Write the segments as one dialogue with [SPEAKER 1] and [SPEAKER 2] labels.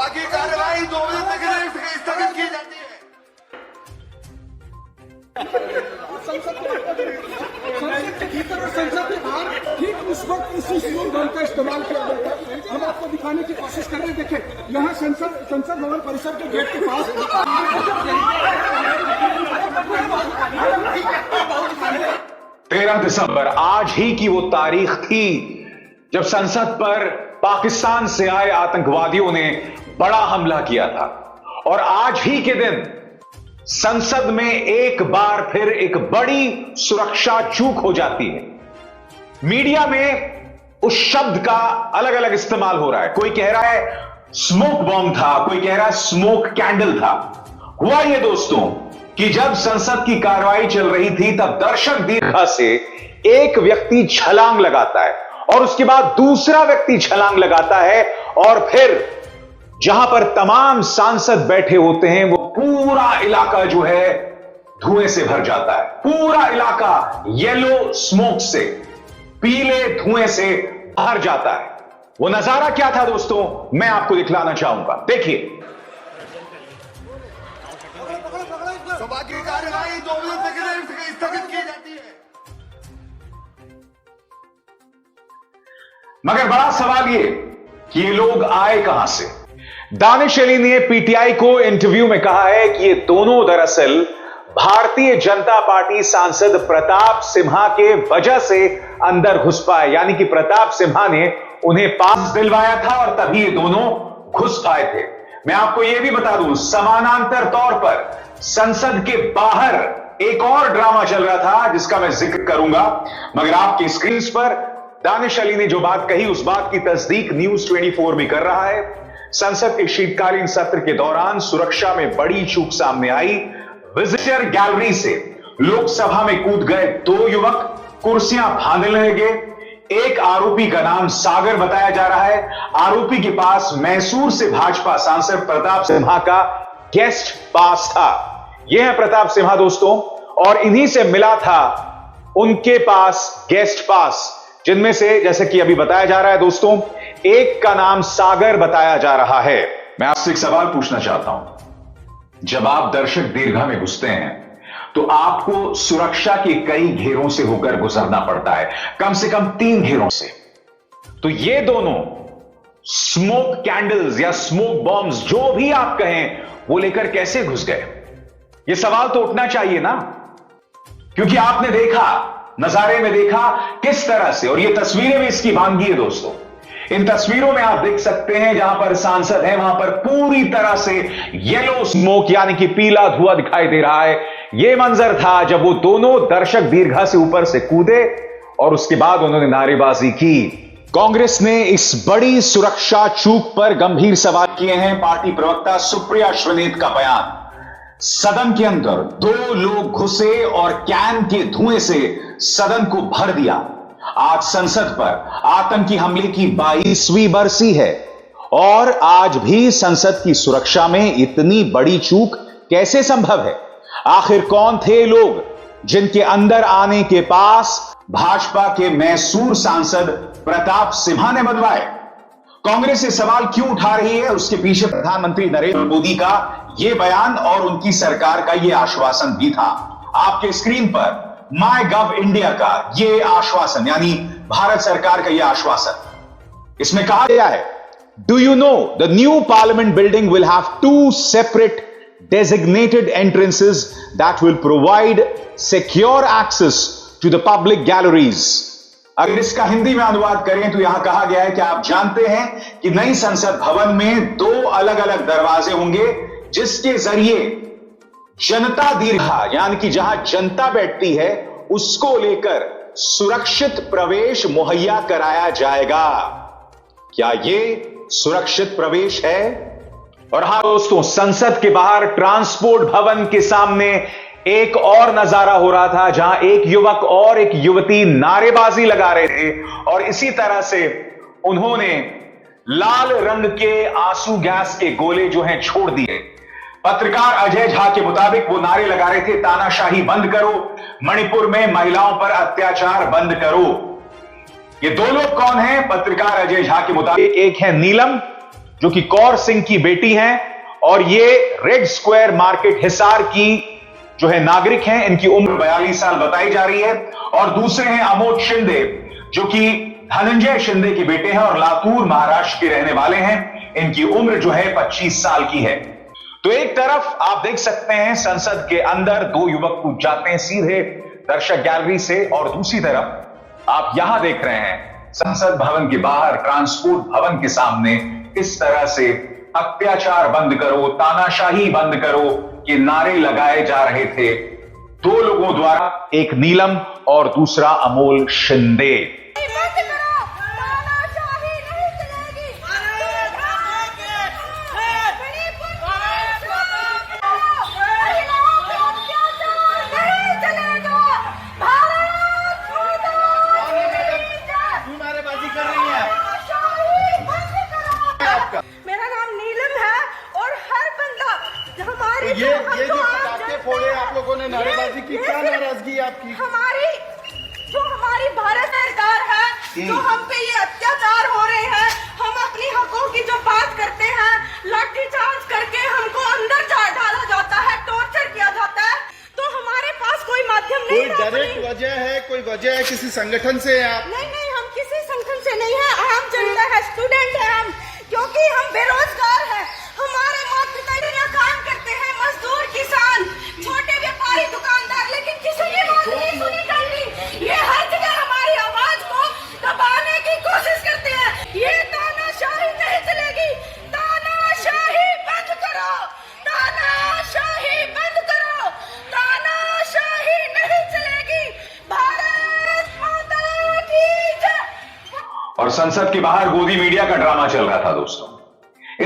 [SPEAKER 1] सभा की कार्यवाही 2 बजे तक स्थगित की जाती है।
[SPEAKER 2] संसद के भीतर और संसद के बाहर ठीक उस वक्त इसी स्लोन गन का इस्तेमाल किया जाता है। हम आपको दिखाने की कोशिश कर रहे हैं। देखें, यहाँ संसद भवन परिसर के गेट के पास
[SPEAKER 3] 13 दिसंबर आज ही की वो तारीख थी जब संसद पर पाकिस्तान से आए आतंकवादियों ने बड़ा हमला किया था। और आज ही के दिन संसद में एक बार फिर एक बड़ी सुरक्षा चूक हो जाती है। मीडिया में उस शब्द का अलग अलग इस्तेमाल हो रहा है। कोई कह रहा है स्मोक बॉम्ब था, कोई कह रहा है स्मोक कैंडल था। हुआ ये दोस्तों कि जब संसद की कार्रवाई चल रही थी तब दर्शक दीर्घा से एक व्यक्ति छलांग लगाता है और उसके बाद दूसरा व्यक्ति छलांग लगाता है और फिर जहां पर तमाम सांसद बैठे होते हैं वो पूरा इलाका जो है धुएं से भर जाता है। पूरा इलाका येलो स्मोक से, पीले धुएं से भर जाता है। वो नजारा क्या था दोस्तों, मैं आपको दिखलाना चाहूंगा। देखिए,
[SPEAKER 1] सभा की कार्यवाही 2 बजे तक स्थगित की जाती है।
[SPEAKER 3] मगर बड़ा सवाल ये कि ये लोग आए कहां से। दानिश अली ने पीटीआई को इंटरव्यू में कहा है कि ये दोनों दरअसल भारतीय जनता पार्टी सांसद प्रताप सिम्हा के वजह से अंदर घुस पाए, यानी कि प्रताप सिम्हा ने उन्हें पास दिलवाया था और तभी ये दोनों घुस पाए थे। मैं आपको यह भी बता दूं, समानांतर तौर पर संसद के बाहर एक और ड्रामा चल रहा था जिसका मैं जिक्र करूंगा, मगर आपकी स्क्रीन पर दानिश अली ने जो बात कही उस बात की तस्दीक न्यूज 24 भी कर रहा है। संसद के शीतकालीन सत्र के दौरान सुरक्षा में बड़ी चूक सामने आई। विजिटर गैलरी से लोकसभा में कूद गए 2 युवक, कुर्सियां फांदने लगे। एक आरोपी का नाम सागर बताया जा रहा है। आरोपी के पास मैसूर से भाजपा सांसद प्रताप सिम्हा का गेस्ट पास था। यह है प्रताप सिम्हा दोस्तों, और इन्हीं से मिला था उनके पास गेस्ट पास, जिनमें से जैसे कि अभी बताया जा रहा है दोस्तों, एक का नाम सागर बताया जा रहा है। मैं आपसे एक सवाल पूछना चाहता हूं। जब आप दर्शक दीर्घा में घुसते हैं तो आपको सुरक्षा के कई घेरों से होकर गुजरना पड़ता है, कम से कम 3 घेरों से। तो ये दोनों स्मोक कैंडल्स या स्मोक बॉम्ब्स जो भी आप कहें वो लेकर कैसे घुस गए, ये सवाल तो उठना चाहिए ना। क्योंकि आपने देखा, नजारे में देखा किस तरह से, और ये तस्वीरें भी इसकी भांगी है दोस्तों। इन तस्वीरों में आप देख सकते हैं जहां पर सांसद है वहां पर पूरी तरह से येलो स्मोक यानी कि पीला धुआं दिखाई दे रहा है। यह मंजर था जब वो दोनों दर्शक दीर्घा से ऊपर से कूदे और उसके बाद उन्होंने नारेबाजी की। कांग्रेस ने इस बड़ी सुरक्षा चूक पर गंभीर सवाल किए हैं। पार्टी प्रवक्ता सुप्रिया श्रीनेत का बयान, सदन के अंदर 2 लोग घुसे और कैन के धुएं से सदन को भर दिया। आज संसद पर आतंकी हमले की 22वीं बरसी है और आज भी संसद की सुरक्षा में इतनी बड़ी चूक कैसे संभव है। आखिर कौन थे लोग जिनके अंदर आने के पास भाजपा के मैसूर सांसद प्रताप सिम्हा ने बनवाए। कांग्रेस ये सवाल क्यों उठा रही है, उसके पीछे प्रधानमंत्री नरेंद्र मोदी का यह बयान और उनकी सरकार का यह आश्वासन भी था। आपके स्क्रीन पर माय गव इंडिया का यह आश्वासन, यानी भारत सरकार का यह आश्वासन, इसमें कहा गया है, do you know the new parliament building will have 2 separate designated entrances that will provide secure access to the public galleries। अगर इसका हिंदी में अनुवाद करें तो यहां कहा गया है कि आप जानते हैं कि नई संसद भवन में 2 अलग अलग दरवाजे होंगे जिसके जरिए जनता दीर्घा यानी कि जहां जनता बैठती है उसको लेकर सुरक्षित प्रवेश मुहैया कराया जाएगा। क्या यह सुरक्षित प्रवेश है? और हां दोस्तों, संसद के बाहर ट्रांसपोर्ट भवन के सामने एक और नजारा हो रहा था जहां एक युवक और एक युवती नारेबाजी लगा रहे थे और इसी तरह से उन्होंने लाल रंग के आंसू गैस के गोले जो हैं छोड़ दिए। पत्रकार अजय झा के मुताबिक वो नारे लगा रहे थे, तानाशाही बंद करो, मणिपुर में महिलाओं पर अत्याचार बंद करो। ये 2 लोग कौन हैं? पत्रकार अजय झा के मुताबिक एक है नीलम जो कि कौर सिंह की बेटी हैं और ये रेड स्क्वायर मार्केट हिसार की जो है नागरिक हैं। इनकी उम्र 42 साल बताई जा रही है। और दूसरे हैं अमोद शिंदे, जो कि धनंजय शिंदे के बेटे हैं और लातूर महाराष्ट्र के रहने वाले हैं। इनकी उम्र जो है 25 साल की है। तो एक तरफ आप देख सकते हैं संसद के अंदर दो युवक कूद जाते हैं सीधे दर्शक गैलरी से, और दूसरी तरफ आप यहां देख रहे हैं संसद भवन के बाहर ट्रांसपोर्ट भवन के सामने इस तरह से अत्याचार बंद करो, तानाशाही बंद करो के नारे लगाए जा रहे थे दो लोगों द्वारा, एक नीलम और दूसरा अमोल शिंदे।
[SPEAKER 1] ये जो पटाखे फोड़े आप लोगों ने, नारेबाजी की, क्या नाराजगी आपकी?
[SPEAKER 4] हमारी भारत सरकार है, जो हम पे ये अत्याचार हो रहे हैं, हम अपनी हकों की जो बात करते हैं, लाठीचार्ज करके हमको अंदर डाला जाता है, टॉर्चर किया जाता है, तो हमारे पास कोई माध्यम नहीं है।
[SPEAKER 1] कोई डायरेक्ट वजह है, कोई वजह है किसी संगठन से आप?
[SPEAKER 4] नहीं, हम किसी संगठन से नहीं है, आम जनता है, स्टूडेंट है हम, क्योंकि हम बेरोजगार है। हमारे माता पिता यहाँ काम करते हैं, मजदूर, किसान, छोटे व्यापारी, दुकानदार, लेकिन किसी की बात नहीं सुनी जाती। ये हर जगह हमारी आवाज को दबाने की कोशिश करते हैं। ये तानाशाही नहीं चलेगी, तानाशाही बंद करो, तानाशाही बंद करो, तानाशाही नहीं चलेगी। भारत माता की जय।
[SPEAKER 3] और संसद के बाहर गोदी मीडिया का ड्रामा चल रहा था दोस्तों।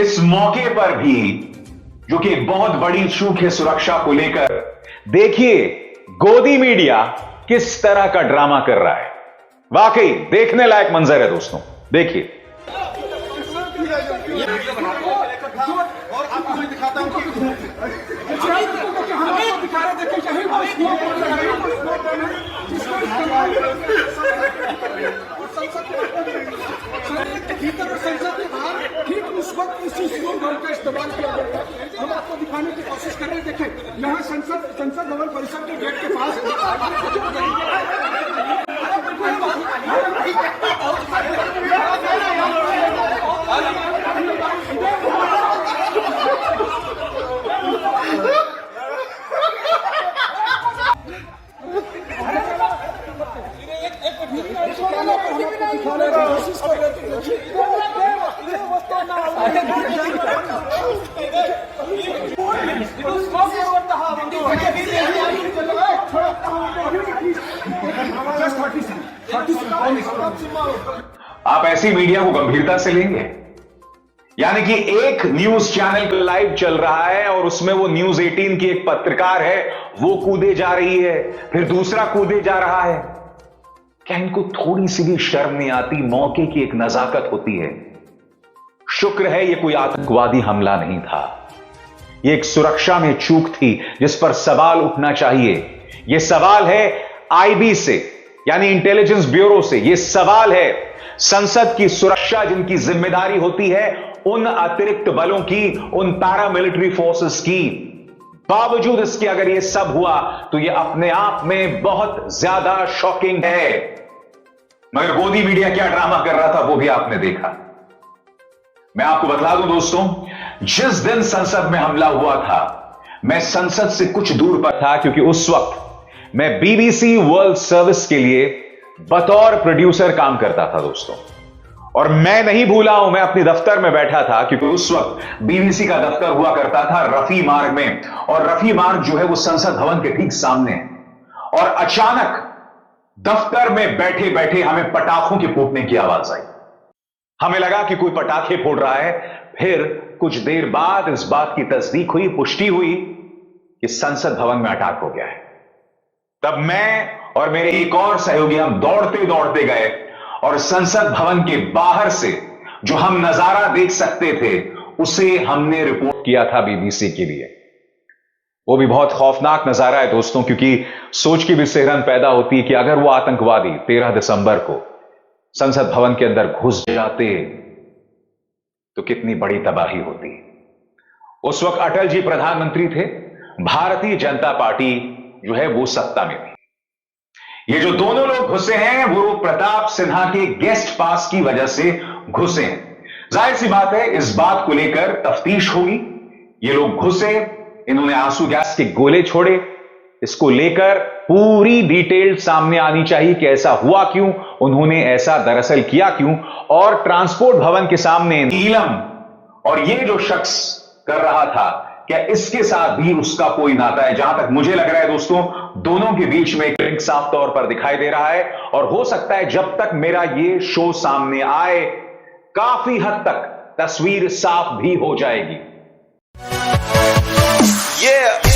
[SPEAKER 3] इस मौके पर भी, जो कि एक बहुत बड़ी चूक है सुरक्षा को लेकर, देखिए गोदी मीडिया किस तरह का ड्रामा कर रहा है। वाकई देखने लायक मंजर है दोस्तों, देखिए।
[SPEAKER 1] और आपको मैं दिखाता हूं कि
[SPEAKER 2] संसद के बाहर ठीक उस वक्त इसी स्लोगन भवन का इस्तेमाल किया गया था। हम आपको दिखाने की कोशिश कर रहे हैं। देखें यहाँ संसद भवन परिसर के गेट के पास
[SPEAKER 3] आप ऐसी मीडिया को गंभीरता से लेंगे? यानी कि एक न्यूज चैनल लाइव चल रहा है और उसमें वो न्यूज 18 की एक पत्रकार है, वो कूदे जा रही है, फिर दूसरा कूदे जा रहा है। क्या इनको थोड़ी सी भी शर्म नहीं आती? मौके की एक नजाकत होती है। शुक्र है ये कोई आतंकवादी हमला नहीं था, ये एक सुरक्षा में चूक थी जिस पर सवाल उठना चाहिए। यह सवाल है आईबी से, यानी इंटेलिजेंस ब्यूरो से। यह सवाल है संसद की सुरक्षा, जिनकी जिम्मेदारी होती है उन अतिरिक्त बलों की, उन पैरामिलिट्री फोर्सेस की। बावजूद इसके अगर यह सब हुआ तो यह अपने आप में बहुत ज्यादा शॉकिंग है। मगर गोदी मीडिया क्या ड्रामा कर रहा था वो भी आपने देखा। मैं आपको बतला दूं दोस्तों, जिस दिन संसद में हमला हुआ था, मैं संसद से कुछ दूर पर था, क्योंकि उस वक्त मैं बीबीसी वर्ल्ड सर्विस के लिए बतौर प्रोड्यूसर काम करता था दोस्तों। और मैं नहीं भूला हूं, मैं अपने दफ्तर में बैठा था, क्योंकि उस वक्त बीबीसी का दफ्तर हुआ करता था रफी मार्ग में, और रफी मार्ग जो है वो संसद भवन के ठीक सामने है। और अचानक दफ्तर में बैठे बैठे हमें पटाखों के फूटने की आवाज आई। हमें लगा कि कोई पटाखे फोड़ रहा है। फिर कुछ देर बाद इस बात की तस्दीक हुई, पुष्टि हुई कि संसद भवन में अटैक हो गया है। तब मैं और मेरे एक और सहयोगी हम दौड़ते दौड़ते गए और संसद भवन के बाहर से जो हम नजारा देख सकते थे उसे हमने रिपोर्ट किया था बीबीसी के लिए। वो भी बहुत खौफनाक नजारा है दोस्तों, क्योंकि सोच की भी सिहरन पैदा होती है कि अगर वो आतंकवादी 13 दिसंबर को संसद भवन के अंदर घुस जाते तो कितनी बड़ी तबाही होती। उस वक्त अटल जी प्रधानमंत्री थे, भारतीय जनता पार्टी जो है वो सत्ता में थी। ये जो दोनों लोग घुसे हैं वो प्रताप सिन्हा के गेस्ट पास की वजह से घुसे हैं। जाहिर सी बात है इस बात को लेकर तफ्तीश होगी। ये लोग घुसे, इन्होंने आंसू गैस के गोले छोड़े, इसको लेकर पूरी डिटेल सामने आनी चाहिए कि ऐसा हुआ क्यों, उन्होंने ऐसा दरअसल किया क्यों, और ट्रांसपोर्ट भवन के सामने नीलम और ये जो शख्स कर रहा था, क्या इसके साथ भी उसका कोई नाता है? जहां तक मुझे लग रहा है दोस्तों, दोनों के बीच में एक लिंक साफ तौर पर दिखाई दे रहा है, और हो सकता है जब तक मेरा ये शो सामने आए काफी हद तक तस्वीर साफ भी हो जाएगी।
[SPEAKER 5] Yeah.